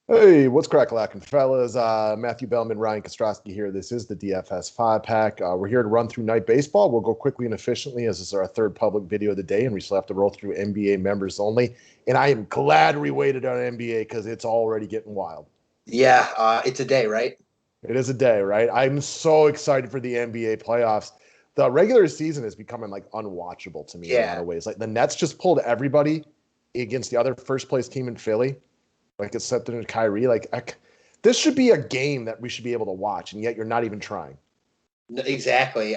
Hey, what's crack-lacking, fellas? Matthew Bellman, Ryan Kostrowski here. This is the DFS 5-pack. We're here to run through night baseball. We'll go quickly and efficiently as this is our third public video of the day, and we still have to roll through NBA members only. And I am glad we waited on NBA because it's already getting wild. Yeah, it's a day, right? It is a day, right? I'm so excited for the NBA playoffs. The regular season is becoming like unwatchable to me in a lot Yeah, of ways. Like the Nets just pulled everybody against the other first place team in Philly. Like it's set to Kyrie. This should be a game that we should be able to watch, and yet you're not even trying. exactly.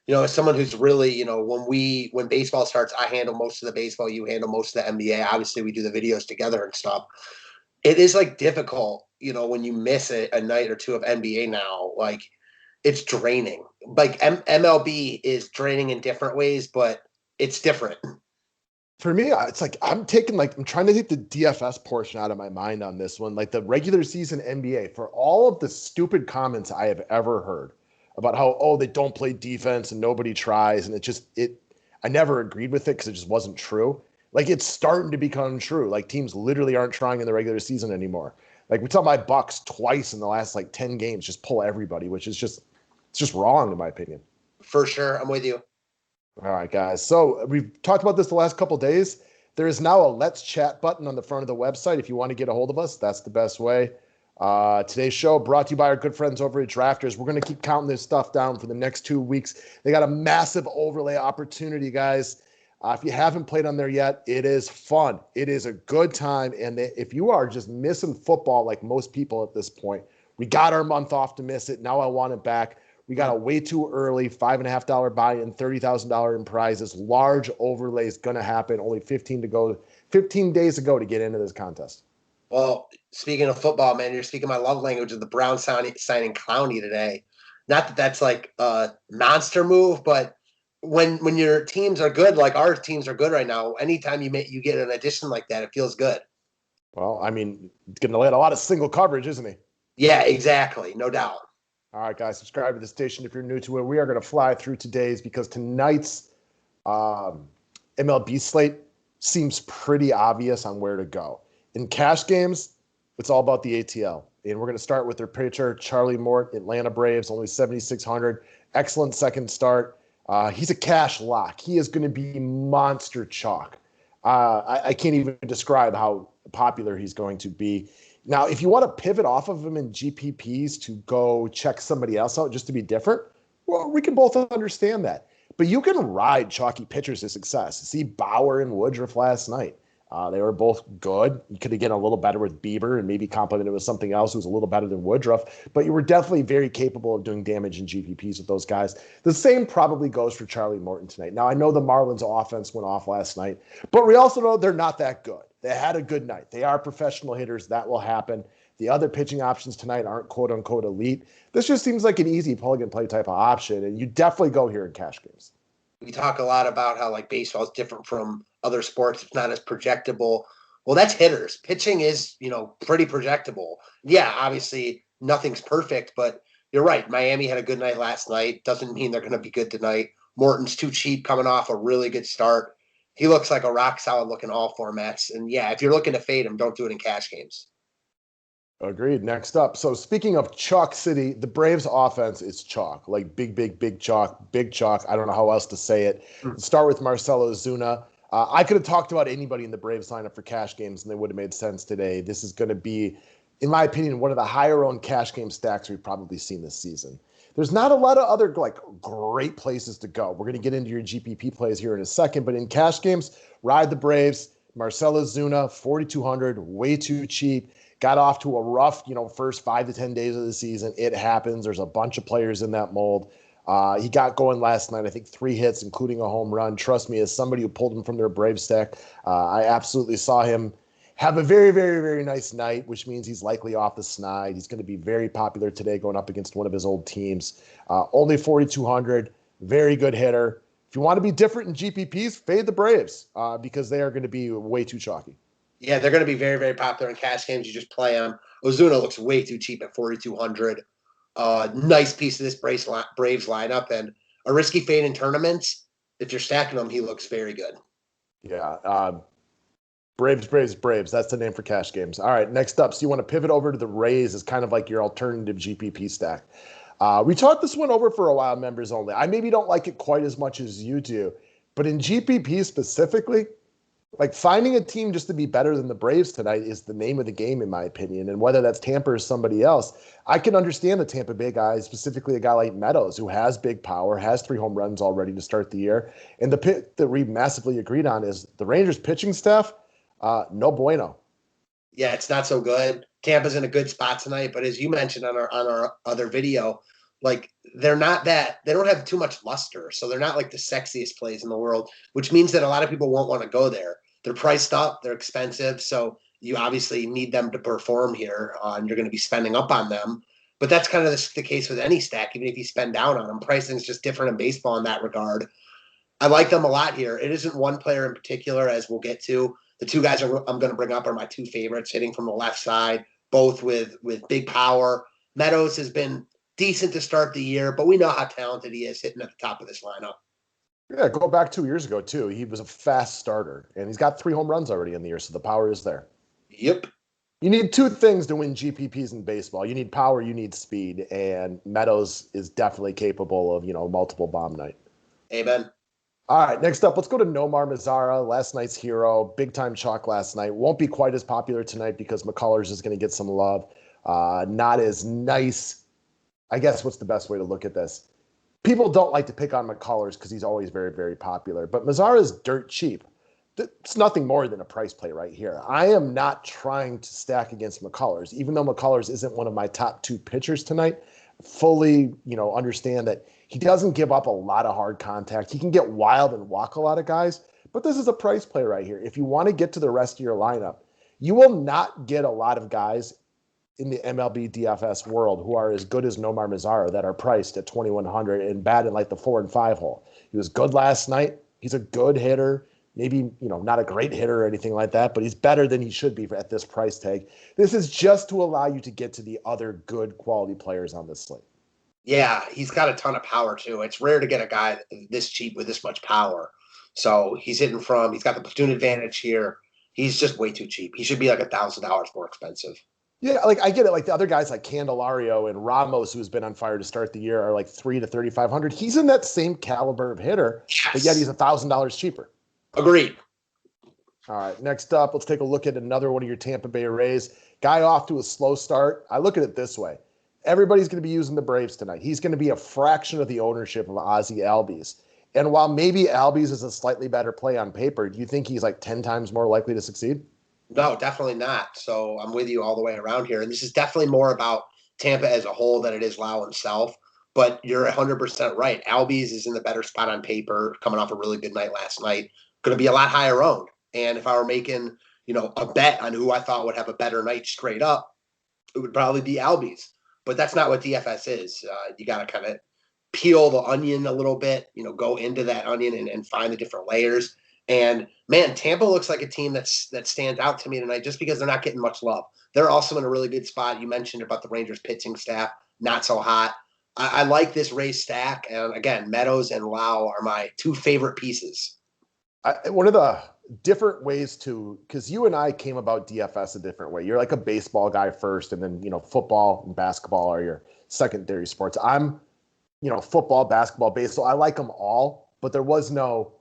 As someone who's really, when baseball starts, I handle most of the baseball, you handle most of the NBA. Obviously, we do the videos together and stuff. It is like difficult, when you miss a night or two of NBA now. Like it's draining. Like MLB is draining in different ways, but it's different. For me, it's like I'm trying to take the DFS portion out of my mind on this one. Like the regular season NBA, for all of the stupid comments I have ever heard about how, oh, they don't play defense and nobody tries, and I never agreed with it because it just wasn't true. Like it's starting to become true. Like teams literally aren't trying in the regular season anymore. Like we saw my Bucks twice in the last like 10 games just pull everybody, which is it's just wrong in my opinion. For sure. I'm with you. All right, guys. So we've talked about this the last couple of days. There is now a Let's Chat button on the front of the website. If you want to get a hold of us, that's the best way. Today's show brought to you by our good friends over at Drafters. We're going to keep counting this stuff down for the next 2 weeks. They got a massive overlay opportunity, guys. If you haven't played on there yet, it is fun. It is a good time. And if you are just missing football like most people at this point, we got our month off to miss it. Now I want it back. We got a way too early $5.50 buy-in, $30,000 in prizes. Large overlay is going to happen. Only 15 to go, 15 days to go to get into this contest. Well, speaking of football, man, you're speaking my love language of the Browns signing Clowney today. Not that that's like a monster move, but when your teams are good, like our teams are good right now, anytime you get an addition like that, it feels good. Well, I mean, going to land a lot of single coverage, isn't he? Yeah, exactly, no doubt. All right, guys, subscribe to the station if you're new to it. We are going to fly through today's because tonight's MLB slate seems pretty obvious on where to go. In cash games, it's all about the ATL. And we're going to start with their pitcher, Charlie Mort, Atlanta Braves, only 7,600. Excellent second start. He's a cash lock. He is going to be monster chalk. I can't even describe how popular he's going to be. Now, if you want to pivot off of him in GPPs to go check somebody else out just to be different, well, we can both understand that. But you can ride chalky pitchers to success. See Bauer and Woodruff last night. They were both good. You could have get a little better with Bieber and maybe complement it with something else who's a little better than Woodruff. But you were definitely very capable of doing damage in GPPs with those guys. The same probably goes for Charlie Morton tonight. Now, I know the Marlins offense went off last night, but we also know they're not that good. They had a good night. They are professional hitters. That will happen. The other pitching options tonight aren't quote-unquote elite. This just seems like an easy plug-and-play type of option, and you definitely go here in cash games. We talk a lot about how like baseball is different from other sports. It's not as projectable. Well, that's hitters. Pitching is, pretty projectable. Yeah, obviously nothing's perfect, but you're right. Miami had a good night last night. Doesn't mean they're going to be good tonight. Morton's too cheap coming off a really good start. He looks like a rock solid looking all formats. And yeah, if you're looking to fade him, don't do it in cash games. Agreed. Next up. So speaking of chalk city, the Braves offense is chalk, like big, big, big chalk, big chalk. I don't know how else to say it. Let's start with Marcell OZUNA. I could have talked about anybody in the Braves lineup for cash games and they would have made sense today. This is going to be, in my opinion, one of the higher owned cash game stacks we've probably seen this season. There's not a lot of other like great places to go. We're going to get into your GPP plays here in a second, but in cash games, ride the Braves. Marcell OZUNA, 4,200, way too cheap. Got off to a rough, first 5 to 10 days of the season. It happens. There's a bunch of players in that mold. He got going last night, I think 3 hits, including a home run. Trust me, as somebody who pulled him from their Brave stack, I absolutely saw him have a very, very, very nice night, which means he's likely off the snide. He's going to be very popular today going up against one of his old teams. Only 4,200, very good hitter. If you want to be different in GPPs, fade the Braves because they are going to be way too chalky. Yeah, they're going to be very, very popular in cash games. You just play them. OZUNA looks way too cheap at 4,200. Nice piece of this Braves lineup and a risky fade in tournaments. If you're stacking them, he looks very good. Yeah. Braves, Braves, Braves. That's the name for cash games. All right, next up. So you want to pivot over to the Rays as kind of like your alternative GPP stack. We talked this one over for a while, members only. I maybe don't like it quite as much as you do, but in GPP specifically, like finding a team just to be better than the Braves tonight is the name of the game, in my opinion. And whether that's Tampa or somebody else, I can understand the Tampa Bay guys, specifically a guy like Meadows, who has big power, has 3 home runs already to start the year. And the pick that we massively agreed on is the Rangers pitching staff, no bueno. Yeah, it's not so good. Tampa's in a good spot tonight, but as you mentioned on our other video, like they don't have too much luster, so they're not like the sexiest plays in the world, which means that a lot of people won't want to go there. They're priced up, they're expensive, so you obviously need them to perform here, and you're going to be spending up on them. But that's kind of the case with any stack, even if you spend down on them. Pricing is just different in baseball in that regard. I like them a lot here. It isn't one player in particular, as we'll get to. The 2 guys I'm going to bring up are my 2 favorites, hitting from the left side, both with big power. Meadows has been decent to start the year, but we know how talented he is hitting at the top of this lineup. Yeah, go back 2 years ago, too. He was a fast starter, and he's got 3 home runs already in the year, so the power is there. Yep. You need 2 things to win GPPs in baseball. You need power, you need speed, and Meadows is definitely capable of, multiple bomb night. Amen. All right, next up, let's go to Nomar Mazara, last night's hero. Big-time chalk last night. Won't be quite as popular tonight because McCullers is going to get some love. Not as nice. I guess what's the best way to look at this? People don't like to pick on McCullers because he's always very, very popular. But Mazara is dirt cheap. It's nothing more than a price play right here. I am not trying to stack against McCullers, even though McCullers isn't one of my top 2 pitchers tonight. Fully, understand that he doesn't give up a lot of hard contact. He can get wild and walk a lot of guys, but this is a price play right here. If you want to get to the rest of your lineup, you will not get a lot of guys in the MLB DFS world who are as good as Nomar Mazara that are priced at 2,100 and bad in like the 4 and 5 hole. He was good last night. He's a good hitter. Maybe, not a great hitter or anything like that, but he's better than he should be at this price tag. This is just to allow you to get to the other good quality players on this slate. Yeah, he's got a ton of power too. It's rare to get a guy this cheap with this much power. So he's got the platoon advantage here. He's just way too cheap. He should be like $1,000 more expensive. Yeah, like I get it. Like the other guys like Candelario and Ramos, who's been on fire to start the year, are like $3,000 to $3,500. He's in that same caliber of hitter, yes, but yet he's $1,000 cheaper. Agreed. All right, next up, let's take a look at another one of your Tampa Bay Rays. Guy off to a slow start. I look at it this way. Everybody's going to be using the Braves tonight. He's going to be a fraction of the ownership of Ozzy Albies. And while maybe Albies is a slightly better play on paper, do you think he's like 10 times more likely to succeed? No, definitely not. So I'm with you all the way around here. And this is definitely more about Tampa as a whole than it is Lowe himself. But you're 100% right. Albies is in the better spot on paper, coming off a really good night last night. Going to be a lot higher owned. And if I were making, a bet on who I thought would have a better night straight up, it would probably be Albies. But that's not what DFS is. You got to kind of peel the onion a little bit, go into that onion and find the different layers. And man, Tampa looks like a team that stands out to me tonight just because they're not getting much love. They're also in a really good spot. You mentioned about the Rangers pitching staff, not so hot. I like this Rays stack. And again, Meadows and Lowe are my 2 favorite pieces. One of the different ways because you and I came about DFS a different way. You're like a baseball guy first, and then, football and basketball are your secondary sports. I'm, football, basketball, baseball. I like them all, but there was no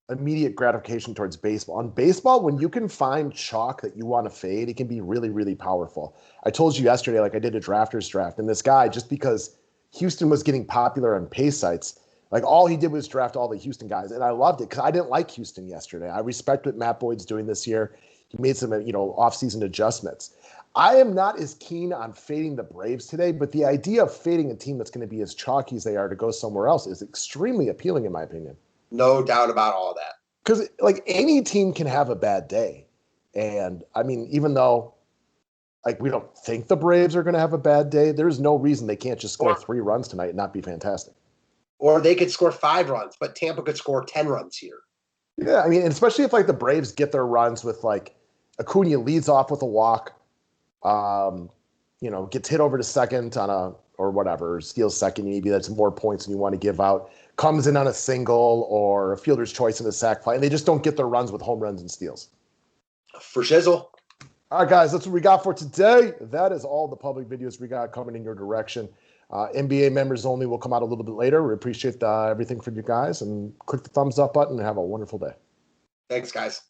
immediate gratification towards baseball. On baseball, when you can find chalk that you want to fade, it can be really, really powerful. I told you yesterday, like I did a drafters draft, and this guy, just because Houston was getting popular on pay sites, like all he did was draft all the Houston guys, and I loved it because I didn't like Houston yesterday. I respect what Matt Boyd's doing this year. He made some, off-season adjustments. I am not as keen on fading the Braves today, but the idea of fading a team that's going to be as chalky as they are to go somewhere else is extremely appealing, in my opinion. No doubt about all that. Because like any team can have a bad day, and I mean, even though like we don't think the Braves are going to have a bad day, there's no reason they can't just score 3 runs tonight and not be fantastic. Or they could score 5 runs, but Tampa could score 10 runs here. Yeah, I mean, and especially if like the Braves get their runs with like Acuna leads off with a walk, gets hit over to second or whatever, steals second, maybe that's more points than you want to give out, comes in on a single or a fielder's choice in a sac fly, and they just don't get their runs with home runs and steals. For shizzle. All right, guys, that's what we got for today. That is all the public videos we got coming in your direction. NBA members only will come out a little bit later. We appreciate everything from you guys, and click the thumbs up button and have a wonderful day. Thanks, guys.